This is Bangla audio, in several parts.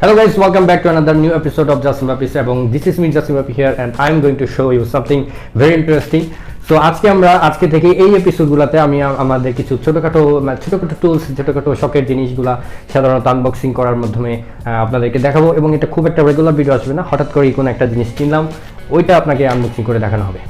Hello guys, welcome back to another new episode of JustingBappi এবং this is me JustingBappi here and I am going to show you something very interesting. So আজকে থেকে এই এপিসোডগুলোতে আমি আমাদের কিছু ছোটখাটো টুলস, ছোটখাটো শখের জিনিসগুলা সাধারণত আনবক্সিং করার মাধ্যমে আপনাদেরকে দেখাবো এবং এটা খুব একটা রেগুলার ভিডিও আসবে না, হঠাৎ করে কোনো একটা জিনিস কিনলাম ওইটা আপনাকে আনবক্সিং করে দেখানো হবে।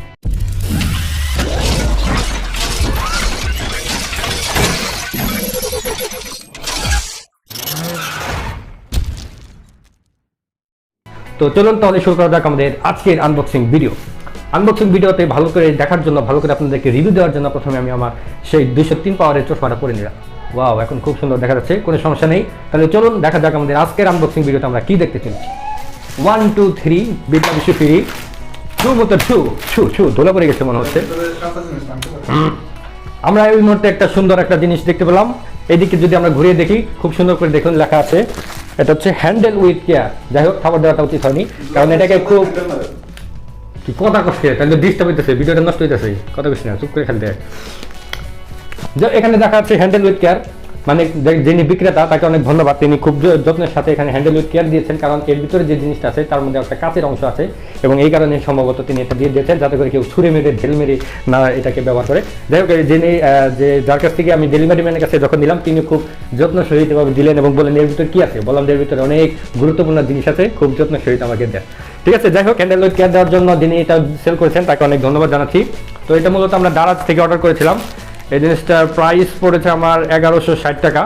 তো চলুন তাহলে শুরু করা যাক আমাদের আজকের আনবক্সিং ভিডিওতে ভালো করে দেখার জন্য, ভালো করে আপনাদেরকে রিভিউ দেওয়ার জন্য প্রথমে আমি আমার সেই 203 পাওয়ারের চশমাটা পরে নিলাম। ওয়াও, এখন খুব সুন্দর দেখা যাচ্ছে, কোনো সমস্যা নেই। তাহলে চলুন দেখা যাক আমাদের আজকের আনবক্সিং ভিডিওতে আমরা কি দেখতে চলেছি। 1 2 3 বিদ্যা বিশ্ব ফিরি ধুলা পড়ে গেছে মনে হচ্ছে। আমরা এই মুহূর্তে একটা সুন্দর একটা জিনিস দেখতে পেলাম। এইদিকে যদি আমরা ঘুরিয়ে দেখি, খুব সুন্দর করে দেখুন লেখা আছে, এটা হচ্ছে হ্যান্ডেল উইথ কেয়ার। যাই হোক, খাবার দেওয়াটা উচিত হয়নি, কারণ এটাকে খুব কি কথা করছে, তাহলে ডিস্টার্ব হইতেছে, ভিডিওটা নষ্ট হইতেছে। কথা করছি না, চুপ করে খেলতে। এখানে দেখা যাচ্ছে হ্যান্ডেল উইথ কেয়ার, মানে যিনি বিক্রেতা তাকে অনেক ধন্যবাদ, তিনি খুব যত্নের সাথে এখানে হ্যান্ডেল উইথ কেয়ার দিয়েছেন, কারণ এর ভিতরে যে জিনিসটা আছে তার মধ্যে একটা কাঁচের অংশ আছে এবং এই কারণে সম্ভবত তিনি এটা দিয়ে দিয়েছেন যাতে করে কেউ ছুঁড়ে মেরে ঢেল মেরে না এটাকে ব্যবহার করে। যাই হোক, যিনি যার কাছ থেকে আমি ডেলিভারি ম্যানের কাছে যখন দিলাম, তিনি খুব যত্ন সহিতভাবে দিলেন এবং বললেন এর ভিতরে কি আছে। বললাম এর ভিতরে অনেক গুরুত্বপূর্ণ জিনিস আছে, খুব যত্ন সহিত আমাকে দেন। ঠিক আছে, যাই হোক, হ্যান্ডেল উইথ কেয়ার দেওয়ার জন্য যিনি এটা সেল করেছেন তাকে অনেক ধন্যবাদ জানাচ্ছি। তো এটা মূলত আমরা দারাজ থেকে অর্ডার করেছিলাম। এই জিনিসটার প্রাইস পড়েছে আমার 1160 টাকা।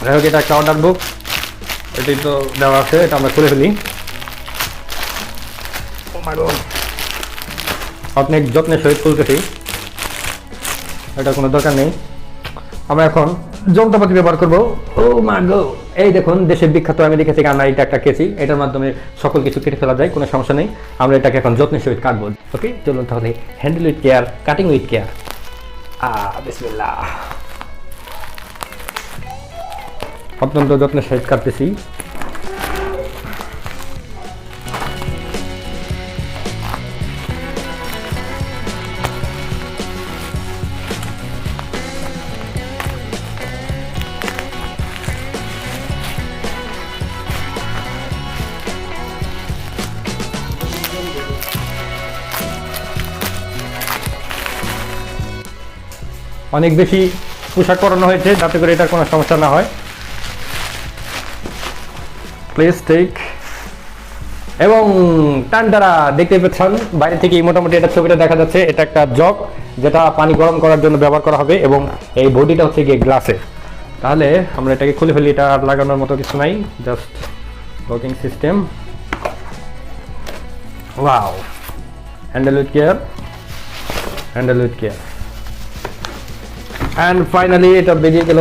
যাই হোক, এটা একটা অর্ডার বুক, এটাই তো দেওয়া আছে, এটা আমরা খুলে ফেলি। অনেক যত্নের সহিত খুলতেছি, এটা কোনো দরকার নেই। আমরা এখন যন্ত্রপাতি ব্যবহার করবো। ও মা গো, এই দেখুন, দেশের বিখ্যাত আমেরিকা থেকে আমরা এটা একটা কেচি, এটার মাধ্যমে সকল কিছু কেটে ফেলা যায়, কোনো সমস্যা নেই। আমরা এটাকে এখন যত্নের সহিত কাটবো। ওকে, চলুন তাহলে handle with care, cutting with care. বিসমিল্লাহ। অত্যন্ত যত্নের সহিত কাটতেছি। অনেক বেশি পোশাক পরানো হয়েছে যাতে করে এটার কোনো সমস্যা না হয়। প্লাস্টিক এবং টান্ডারা দেখতে পাচ্ছেন বাইরে থেকে মোটামুটি এটা ছবিটা দেখা যাচ্ছে। এটা একটা জগ যেটা পানি গরম করার জন্য ব্যবহার করা হবে এবং এই বডিটা হচ্ছে গিয়ে গ্লাসে। তাহলে আমরা এটাকে খুলে ফেলি, এটা আর লাগানোর মতো কিছু নাই, just locking system. Wow, handle with care, handle with care. And finally এটা বেরিয়ে গেল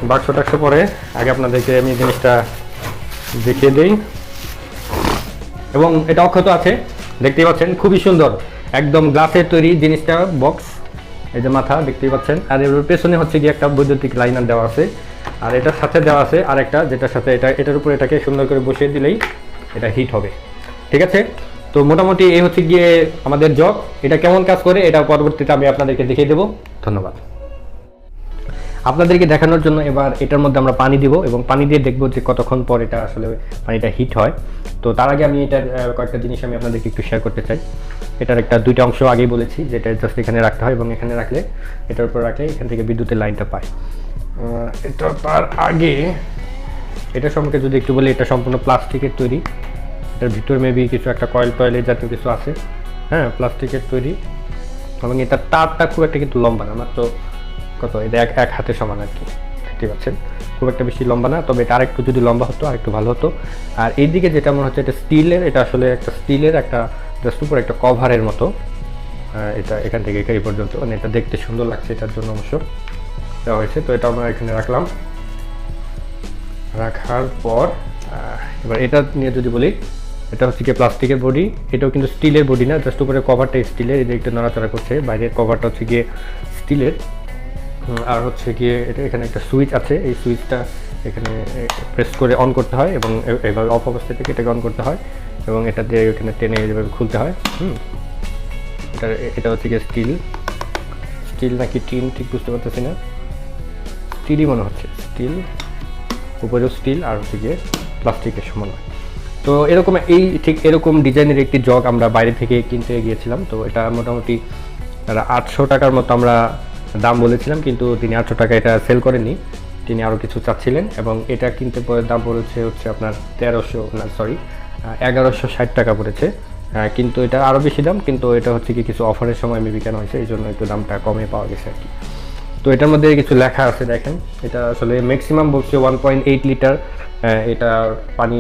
বাক্স টাক্স পরে। আগে আপনাদেরকে আমি জিনিসটা দেখিয়ে দিই এবং এটা অক্ষত আছে, দেখতেই পাচ্ছেন, খুবই সুন্দর, একদম গ্লাসের তৈরি জিনিসটা, বক্স। এই যে মাথা দেখতেই পাচ্ছেন, আর এর পেছনে হচ্ছে গিয়ে একটা বৈদ্যুতিক লাইনার দেওয়া আছে, আর এটার সাথে দেওয়া আছে আর একটা, যেটার সাথে এটার উপর এটাকে সুন্দর করে বসিয়ে দিলেই এটা হিট হবে। ঠিক আছে, তো মোটামুটি এই হচ্ছে গিয়ে আমাদের জগ। এটা কেমন কাজ করে এটা পরবর্তীতে আমি আপনাদেরকে দেখিয়ে দেবো। ধন্যবাদ। আপনাদেরকে দেখানোর জন্য এবার এটার মধ্যে আমরা পানি দিব এবং পানি দিয়ে দেখবো যে কতক্ষণ পর এটা আসলে পানিটা হিট হয়। তো তার আগে আমি এটার কয়েকটা জিনিস আমি আপনাদেরকে একটু শেয়ার করতে চাই। এটার একটা দুইটা অংশ আগেই বলেছি, যেটা জাস্ট এখানে রাখতে হয় এবং এখানে রাখলে, এটার উপর রাখলে এখান থেকে বিদ্যুতের লাইনটা পায়। এটা তার আগে এটা সম্পর্কে যদি একটু বলি, এটা সম্পূর্ণ প্লাস্টিকের তৈরি। এটার ভিতরে মেবি কিছু একটা কয়েল টয়েলের জাতীয় কিছু আছে, হ্যাঁ, প্লাস্টিকের তৈরি। এবং এটার তারটা খুব একটা কিন্তু লম্বা না, মাত্র কত, এটা এক হাতের সমান আর কি, দেখতে পাচ্ছেন, খুব একটা বেশি লম্বা না। তবে এটা আরেকটু যদি লম্বা হতো আরেকটু ভালো হতো। আর এইদিকে যেটা মনে হচ্ছে এটা স্টিলের, এটা আসলে একটা স্টিলের একটা জাস্ট উপর একটা কভারের মতো। এটা এখান থেকে এই পর্যন্ত, মানে এটা দেখতে সুন্দর লাগছে, এটার জন্য অবশ্য দেওয়া হয়েছে। তো এটা আমরা এখানে রাখলাম, রাখার পর এবার এটা নিয়ে যদি বলি, এটা হচ্ছে কি প্লাস্টিকের বডি, এটাও কিন্তু স্টিলের বডি না, জাস্ট উপরে কভারটা স্টিলের, এই যে একটু নড়াচড়া করছে, বাইরের কভারটা হচ্ছে গিয়ে স্টিলের। আর হচ্ছে গিয়ে এটা এখানে একটা সুইচ আছে, এই সুইচটা এখানে প্রেস করে অন করতে হয় এবং এভাবে অফ অবস্থা থেকে এটাকে অন করতে হয় এবং এটা দিয়ে এখানে টেনে এভাবে খুলতে হয়। এটা হচ্ছে গিয়ে স্টিল নাকি টিন ঠিক বুঝতে পারতেছি না, স্টিলই মনে হচ্ছে, স্টিল। উপরেও স্টিল আর হচ্ছে গিয়ে প্লাস্টিকের সমন্বয়। তো এরকম ঠিক এরকম ডিজাইনের একটি জগ আমরা বাইরে থেকে কিনতে গিয়েছিলাম। তো এটা মোটামুটি 800 টাকার মতো আমরা দাম বলেছিলাম, কিন্তু তিনি 800 টাকা এটা সেল করেননি, তিনি আরও কিছু চাচ্ছিলেন, এবং এটা কিনতে পরে দাম পড়েছে হচ্ছে আপনার 1160 টাকা পড়েছে। কিন্তু এটা আরও বেশি দাম, কিন্তু এটা হচ্ছে কি কিছু অফারের সময় মেবি কেন হয়েছে, এই জন্য একটু দামটা কমে পাওয়া গেছে আর কি। তো এটার মধ্যে কিছু লেখা আছে দেখেন, এটা আসলে ম্যাক্সিমাম বলছে 1.8 লিটার এটা পানি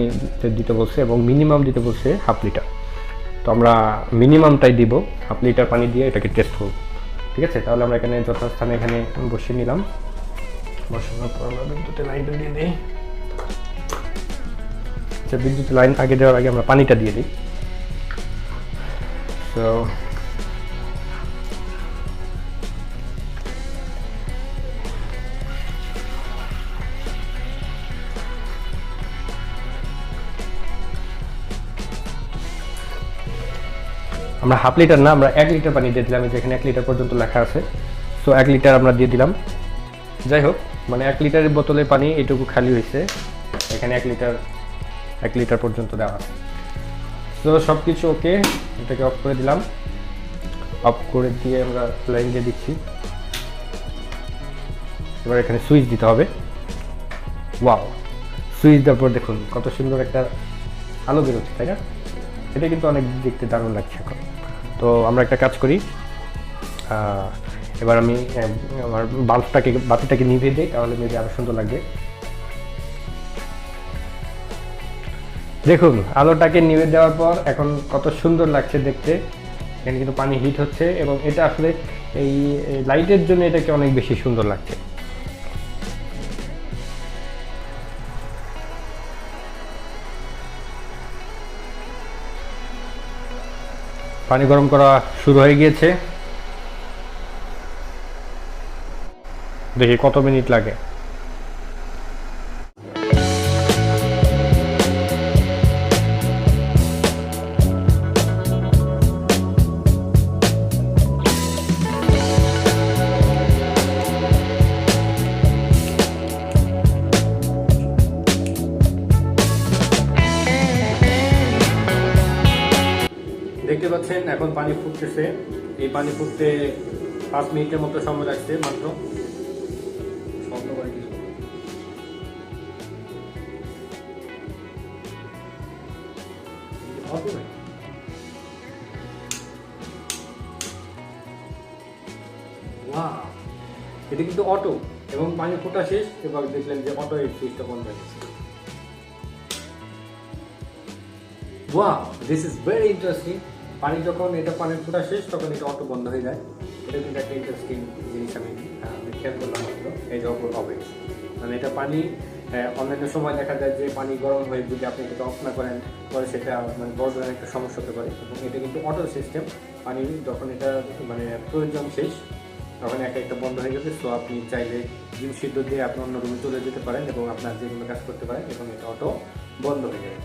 দিতে বলছে, এবং মিনিমাম দিতে বলছে 1/2 লিটার। তো আমরা মিনিমামটাই দিব, 1/2 লিটার পানি দিয়ে এটাকে টেস্ট করব। ঠিক আছে, তাহলে আমরা এখানে যথাস্থানে এখানে বসিয়ে নিলাম। বসানোর পর আমরা বিদ্যুতের লাইনটা দিয়ে দিই। আচ্ছা, বিদ্যুতের লাইন আগে দেওয়ার আগে আমরা পানিটা দিয়ে দিই। তো আমরা 1/2 লিটার না, আমরা 1 লিটার পানি দিয়ে দিলাম, যেখানে 1 লিটার পর্যন্ত লেখা আছে। সো 1 লিটার আমরা দিয়ে দিলাম। যাই হোক, মানে 1 লিটারের বোতলের পানি এটুকু খালি হয়েছে, এখানে 1 লিটার পর্যন্ত দেওয়া আছে। তো সব কিছু ওকে, এটাকে অফ করে দিলাম। অফ করে দিয়ে আমরা লাইন দিয়ে দিচ্ছি। এবার এখানে সুইচ দিতে হবে। ওয়াও, সুইচ দেওয়ার পর দেখুন কত সুন্দর একটা আলো বেরোচ্ছে, তাই না? এটা কিন্তু অনেক দেখতে দারুণ লাগছে এখন। তো আমরা একটা কাজ করি, এবার আমি আমার বাতিটাকে নিভিয়ে দিই, তাহলে মেবি আরো সুন্দর লাগবে। দেখুন আলোটাকে নিভিয়ে দেওয়ার পর এখন কত সুন্দর লাগছে দেখতে। এখানে কিন্তু পানি হিট হচ্ছে, এবং এটা আসলে এই লাইটের জন্য এটাকে অনেক বেশি সুন্দর লাগছে। পানি গরম করা শুরু হয়ে গিয়েছে, দেখি কত মিনিট লাগে। দেখতে পাচ্ছেন এখন পানি ফুটতেছে। এই পানি ফুটতে 5 মিনিটের মতো সময় লাগছে মাত্র। এটা কিন্তু অটো, এবং পানি ফোটা শেষ, এবার দেখলেন যে অটো এর সুইচটা বন্ধ হয়ে গেছে। Wow, this is very interesting. পানি যখন পানি ফোটা শেষ তখন এটা অটো বন্ধ হয়ে যায়। এটা কিন্তু একটা ইন্টারেস্টিং জিনিস আমি খেয়াল করলাম মাত্র, এই যে অটো হবে। মানে এটা পানি অন্যান্য সময় দেখা যায় যে পানি গরম হয়ে যদি আপনি এটা অফ না করেন পরে সেটা মানে বড় ধরনের একটা সমস্যা হতে পারে। এবং এটা কিন্তু অটো সিস্টেম, পানি যখন এটা মানে প্রয়োজন শেষ তখন একটা বন্ধ হয়ে যাবে। সো আপনি চাইলে ডিম সিদ্ধ দিয়ে আপনি অন্য রুমে চলে যেতে পারেন এবং আপনার যে কোনো কাজ করতে পারেন, এবং এটা অটো বন্ধ হয়ে যাবে।